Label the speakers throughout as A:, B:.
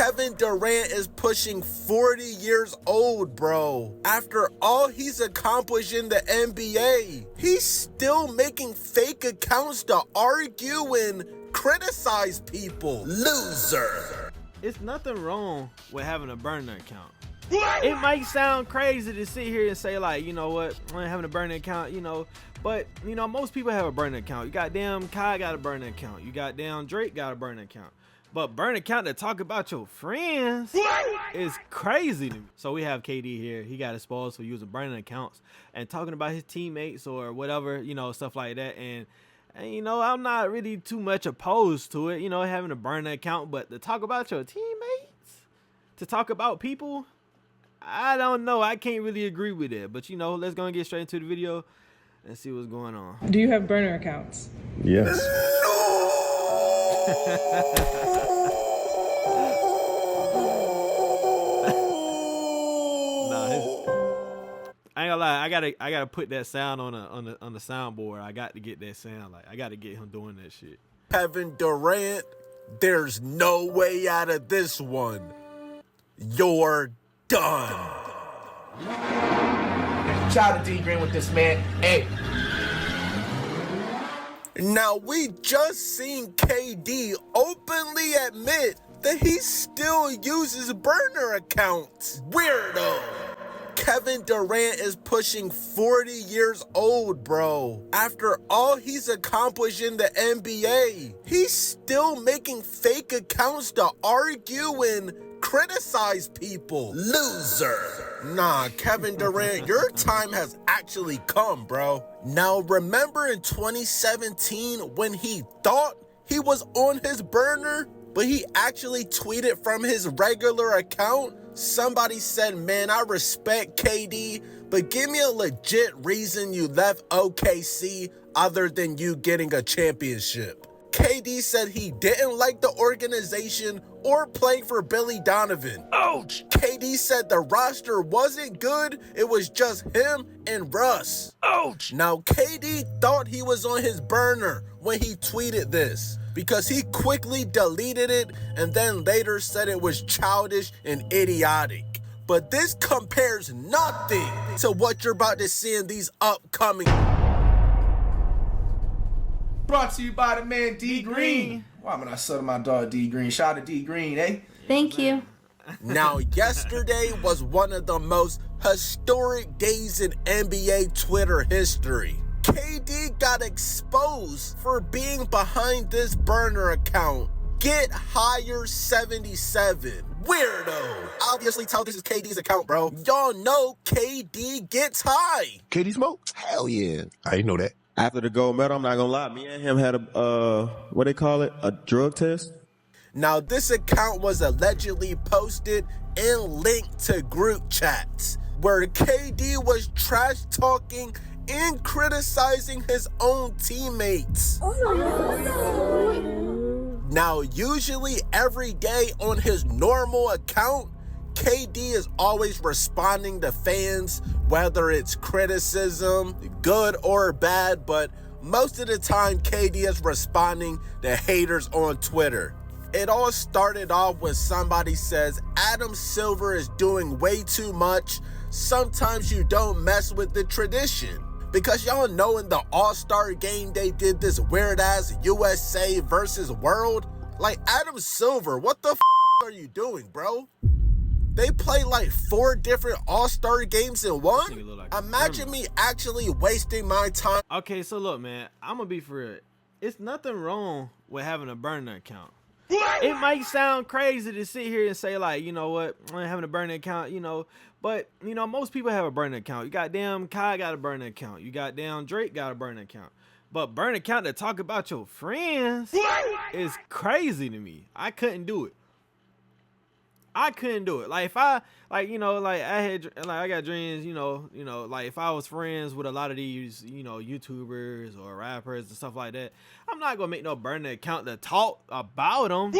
A: Kevin Durant is pushing 40 years old, bro. After all he's accomplished in the NBA, he's still making fake accounts to argue and criticize people. Loser.
B: It's nothing wrong with having a burner account. It might sound crazy to sit here and say, like, you know what, I'm having a burner account, you know, but, you know, most people have a burner account. You goddamn Kai got a burner account. You goddamn Drake got a burner account. But burner account to talk about your friends is crazy to me. So we have KD here. He got exposed for using burner accounts and talking about his teammates or whatever, you know, stuff like that. And you know, I'm not really too much opposed to it, you know, having a burner account. But to talk about your teammates, to talk about people, I don't know. I can't really agree with it. But, you know, let's go and get straight into the video and see what's going on.
C: Do you have burner accounts?
D: Yes.
B: I ain't gonna lie, I gotta put that sound on the soundboard. I got to get that sound. Like, I got to get him doing that shit.
A: Kevin Durant, there's no way out of this one. You're done.
E: Shout out to D Green with this, man. Hey.
A: Now, we just seen KD openly admit that he still uses burner accounts. Weirdo. Kevin Durant is pushing 40 years old, bro. After all he's accomplished in the NBA, he's still making fake accounts to argue and criticize people. Loser. Nah, Kevin Durant, your time has actually come, bro. Now, remember in 2017 when he thought he was on his burner, but he actually tweeted from his regular account? Somebody said, man, I respect KD, but give me a legit reason you left OKC other than you getting a championship. KD said he didn't like the organization or playing for Billy Donovan. Ouch! KD said the roster wasn't good, it was just him and Russ. Ouch! Now, KD thought he was on his burner when he tweeted this, because he quickly deleted it and then later said it was childish and idiotic. But this compares nothing to what you're about to see in these upcoming...
E: Brought to you by the man D Green. Why am I not selling my dog D Green? Shout out to D Green, eh?
F: Thank you.
A: Now, yesterday was one of the most historic days in NBA Twitter history. KD got exposed for being behind this burner account. Get higher 77. Weirdo. Obviously tell this is KD's account, bro. Y'all know KD gets high.
D: KD smoke? Hell yeah. I didn't know that.
G: After the gold medal, I'm not gonna lie, me and him had a, what they call it, a drug test.
A: Now, this account was allegedly posted and linked to group chats where KD was trash talking and criticizing his own teammates. Now, usually every day on his normal account, KD is always responding to fans, whether it's criticism, good or bad, but most of the time KD is responding to haters on Twitter. It all started off when somebody says Adam Silver is doing way too much. Sometimes you don't mess with the tradition. Because y'all know in the All-Star game they did this weird-ass USA versus World. Like, Adam Silver, what the are you doing, bro? They play like 4 different All-Star games in one? Like imagine me actually wasting my time.
B: Okay, so look, man, I'm gonna be for real. It's nothing wrong with having a burner account. It might sound crazy to sit here and say, like, you know what, I'm having a burner account, you know, but, you know, most people have a burner account. You goddamn Kai got a burner account. You goddamn Drake got a burner account. But burner account to talk about your friends is crazy to me. I couldn't do it. I couldn't do it. Like, if I, like, you know, like, I got dreams, you know, like, if I was friends with a lot of these, you know, YouTubers or rappers and stuff like that, I'm not gonna make no burner account to talk about them.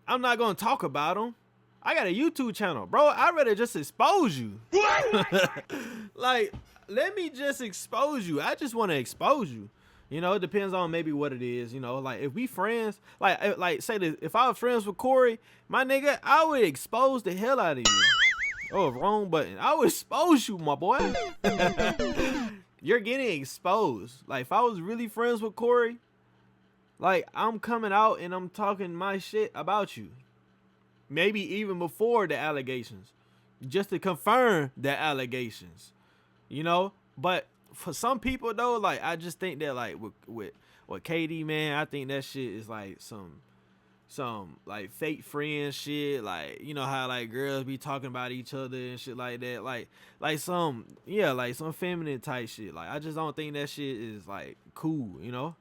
B: I'm not gonna talk about them. I got a YouTube channel, bro. I'd rather just expose you. Like, let me just expose you. I just want to expose you. You know, it depends on maybe what it is. You know, like if we friends, like say this, if I was friends with Corey, my nigga, I would expose the hell out of you. Oh, wrong button. I would expose you, my boy. You're getting exposed. Like if I was really friends with Corey, like I'm coming out and I'm talking my shit about you. Maybe even before the allegations, just to confirm the allegations, you know. But for some people though, like I just think that like with KD, man, I think that shit is like some like fake friend shit. Like, you know how like girls be talking about each other and shit like that. Like some feminine type shit. Like I just don't think that shit is like cool, you know.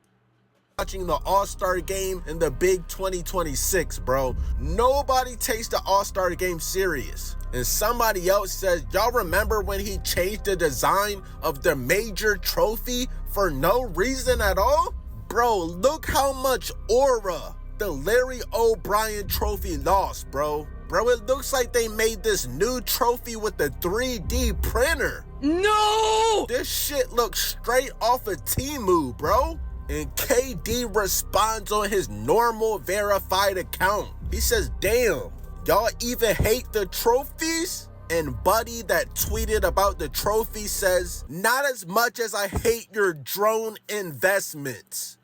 A: Watching the All-Star game in the big 2026, bro. Nobody takes the All-Star game serious. And somebody else says, y'all remember when he changed the design of the major trophy for no reason at all? Bro, look how much aura the Larry O'Brien trophy lost, bro. Bro, it looks like they made this new trophy with a 3D printer. No! This shit looks straight off of Temu, bro. And KD responds on his normal verified account. He says, damn, y'all even hate the trophies? And Buddy that tweeted about the trophy says, not as much as I hate your drone investments.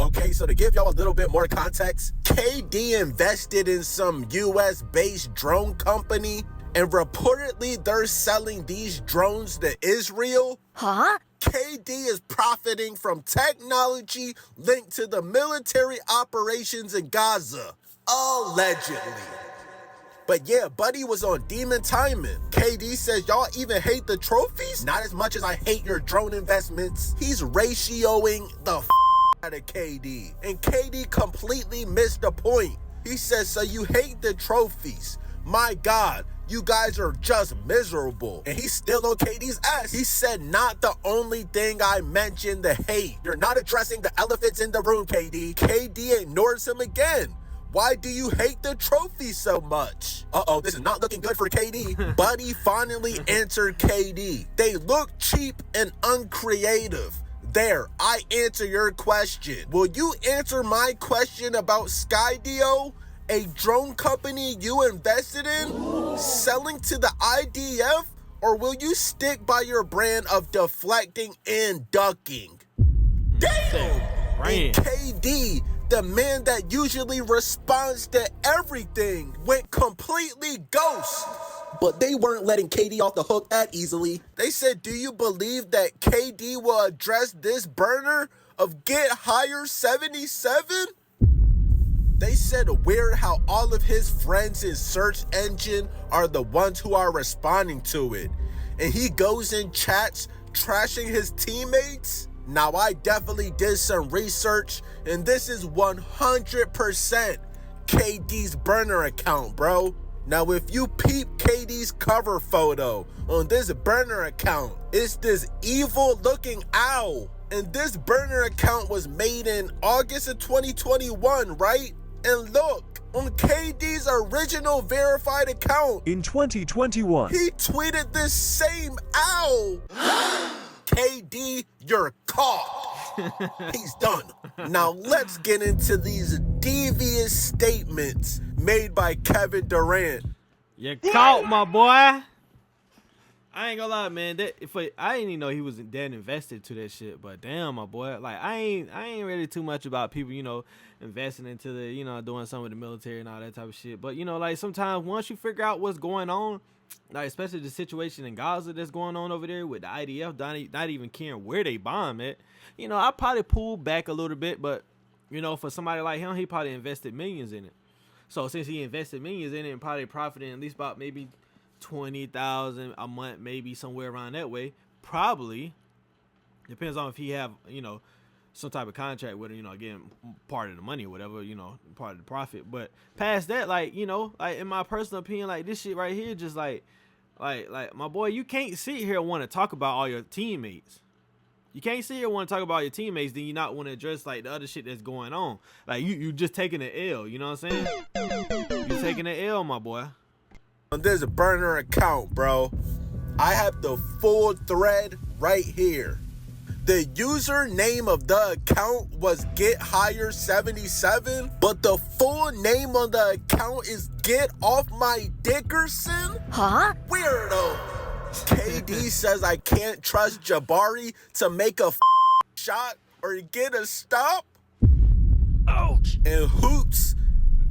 A: Okay, so to give y'all a little bit more context, KD invested in some US-based drone company, and reportedly they're selling these drones to Israel. Huh? KD is profiting from technology linked to the military operations in Gaza, allegedly. But yeah, Buddy was on demon timing. KD says, y'all even hate the trophies? Not as much as I hate your drone investments. He's ratioing the out of KD. And KD completely missed the point. He says, so you hate the trophies. My God, you guys are just miserable. And he's still on KD's ass. He said, not the only thing I mentioned the hate. You're not addressing the elephants in the room, KD. KD ignores him again. Why do you hate the trophy so much? Uh-oh, this is not looking good for KD. Buddy finally answered KD. They look cheap and uncreative. There, I answer your question. Will you answer my question about Skydio? A drone company you invested in, selling to the IDF, or will you stick by your brand of deflecting and ducking? Damn! And KD, the man that usually responds to everything, went completely ghost. But they weren't letting KD off the hook that easily. They said, do you believe that KD will address this burner of Get Higher 77? They said weird how all of his friends in search engine are the ones who are responding to it. And he goes in chats trashing his teammates. Now I definitely did some research and this is 100% KD's burner account, bro. Now if you peep KD's cover photo on this burner account, it's this evil looking owl. And this burner account was made in August of 2021, right? And look, on KD's original verified account
C: in 2021,
A: he tweeted this same owl. KD, you're caught. He's done. Now let's get into these devious statements made by Kevin Durant.
B: You caught, my boy. I ain't gonna lie, man. I didn't even know he was that invested to that shit. But damn, my boy, like I ain't really too much about people, you know, investing into the, you know, doing something with the military and all that type of shit. But you know, like sometimes once you figure out what's going on, like especially the situation in Gaza that's going on over there with the IDF not even caring where they bomb at, you know, I probably pulled back a little bit. But you know, for somebody like him, he probably invested millions in it. So since he invested millions in it and probably profiting at least about maybe 20,000 a month, maybe somewhere around that way, probably depends on if he have, you know, some type of contract with it, you know, again, part of the money or whatever, you know, part of the profit. But past that, like, you know, like in my personal opinion, like this shit right here, just like my boy, you can't sit here and want to talk about all your teammates. You can't sit here and want to talk about your teammates, then you not want to address like the other shit that's going on. Like you just taking an L, you know what I'm saying? You taking an L, my boy.
A: On this burner account, bro, I have the full thread right here. The username of the account was GetHigher77, but the full name on the account is Get Off My Dickerson?
C: Huh?
A: Weirdo. KD says I can't trust Jabari to make a shot or get a stop.
B: Ouch.
A: And hoops,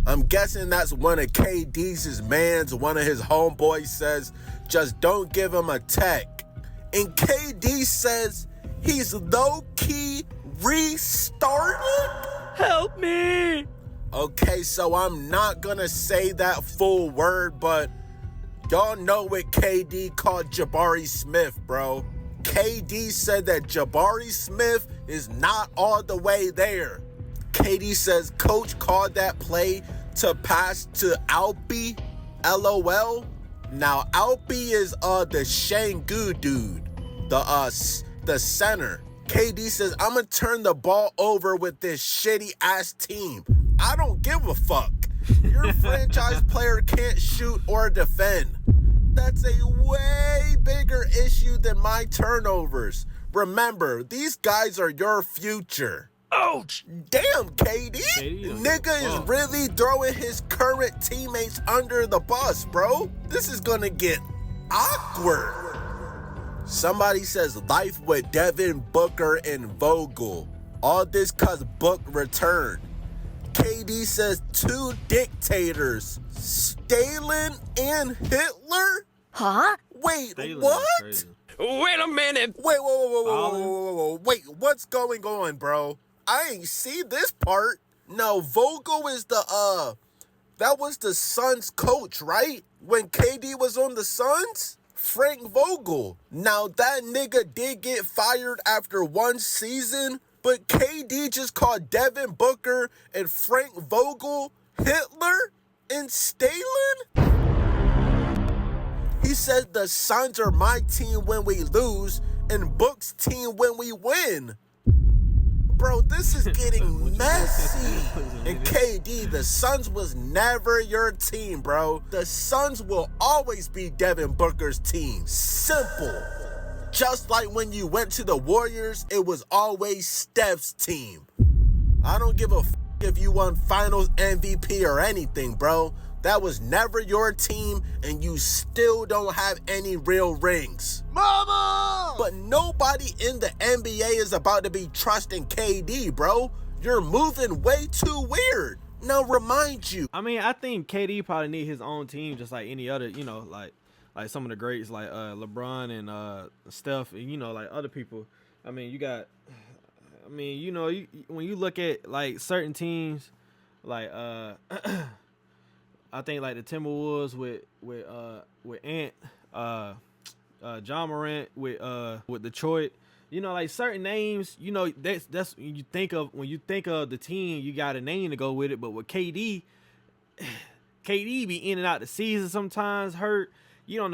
A: I'm guessing that's one of KD's mans. One of his homeboys says, just don't give him a tech. And KD says he's low-key restarted?
B: Help me.
A: Okay, so I'm not gonna say that full word, but y'all know what KD called Jabari Smith, bro. KD said that Jabari Smith is not all the way there. KD says coach called that play to pass to Alpi, LOL. Now Alpi is the Shangu dude, the center. KD says I'm gonna turn the ball over with this shitty ass team. I don't give a fuck. Your franchise player can't shoot or defend. That's a way bigger issue than my turnovers. Remember, these guys are your future.
B: Ouch.
A: Damn, KD. Nigga is really throwing his current teammates under the bus, bro. This is gonna get awkward. Somebody says life with Devin Booker and Vogel. All this cause Book returned. KD says two dictators, Stalin and Hitler?
C: Huh?
A: Wait,
B: Stalin is
A: what?
B: crazy.
F: Wait a minute.
A: Wait, whoa. Wait, what's going on, bro? I ain't see this part. No, Vogel is that was the Suns coach, right? When KD was on the Suns? Frank Vogel. Now, that nigga did get fired after one season, but KD just called Devin Booker and Frank Vogel Hitler and Stalin? He said the Suns are my team when we lose and Book's team when we win. Bro, this is getting messy. And KD, the Suns was never your team, bro. The Suns will always be Devin Booker's team. Simple. Just like when you went to the Warriors, it was always Steph's team. I don't give a f if you won Finals MVP or anything, bro. That was never your team, and you still don't have any real rings. Mama! But nobody in the NBA is about to be trusting KD, bro. You're moving way too weird. Now, remind you.
B: I mean, I think KD probably need his own team, just like any other, you know, like some of the greats, like LeBron and Steph, and, you know, like other people. I mean, you got, I mean, you know, when you look at like certain teams, like I think like the Timberwolves with Ant, John Morant with Detroit. You know, like certain names, you know, that's when you think of the team, you got a name to go with it. But with KD be in and out the season sometimes, hurt. You don't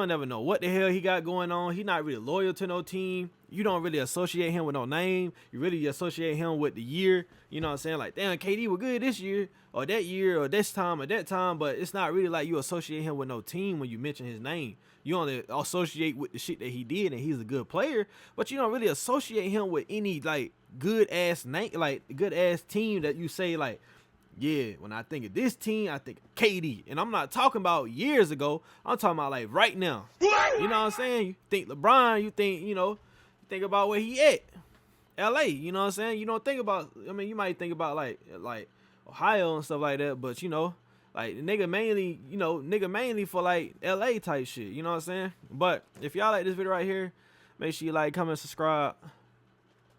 B: never know what the hell he got going on. He not really loyal to no team. You don't really associate him with no name. You really associate him with the year. You know what I'm saying? Like, damn, KD was good this year or this time or that time, but it's not really like you associate him with no team when you mention his name. You only associate with the shit that he did, and he's a good player, but you don't really associate him with any like good ass name, like good ass team that you say like, yeah, when I think of this team, I think of KD. And I'm not talking about years ago. I'm talking about like right now. You know what I'm saying? You think LeBron, you think about where he at. LA, you know what I'm saying? You don't think about, I mean, you might think about like Ohio and stuff like that, but you know, like nigga mainly for like LA type shit, you know what I'm saying? But if y'all like this video right here, make sure you like, comment, subscribe,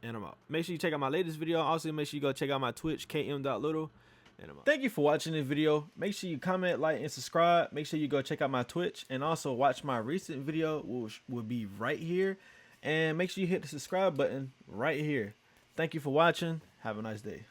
B: and I'm out. Make sure you check out my latest video. Also, make sure you go check out my Twitch, KM.Little. Thank you for watching this video. Make sure you comment, like, and subscribe. Make sure you go check out my Twitch and also watch my recent video, which will be right here. And make sure you hit the subscribe button right here. Thank you for watching. Have a nice day.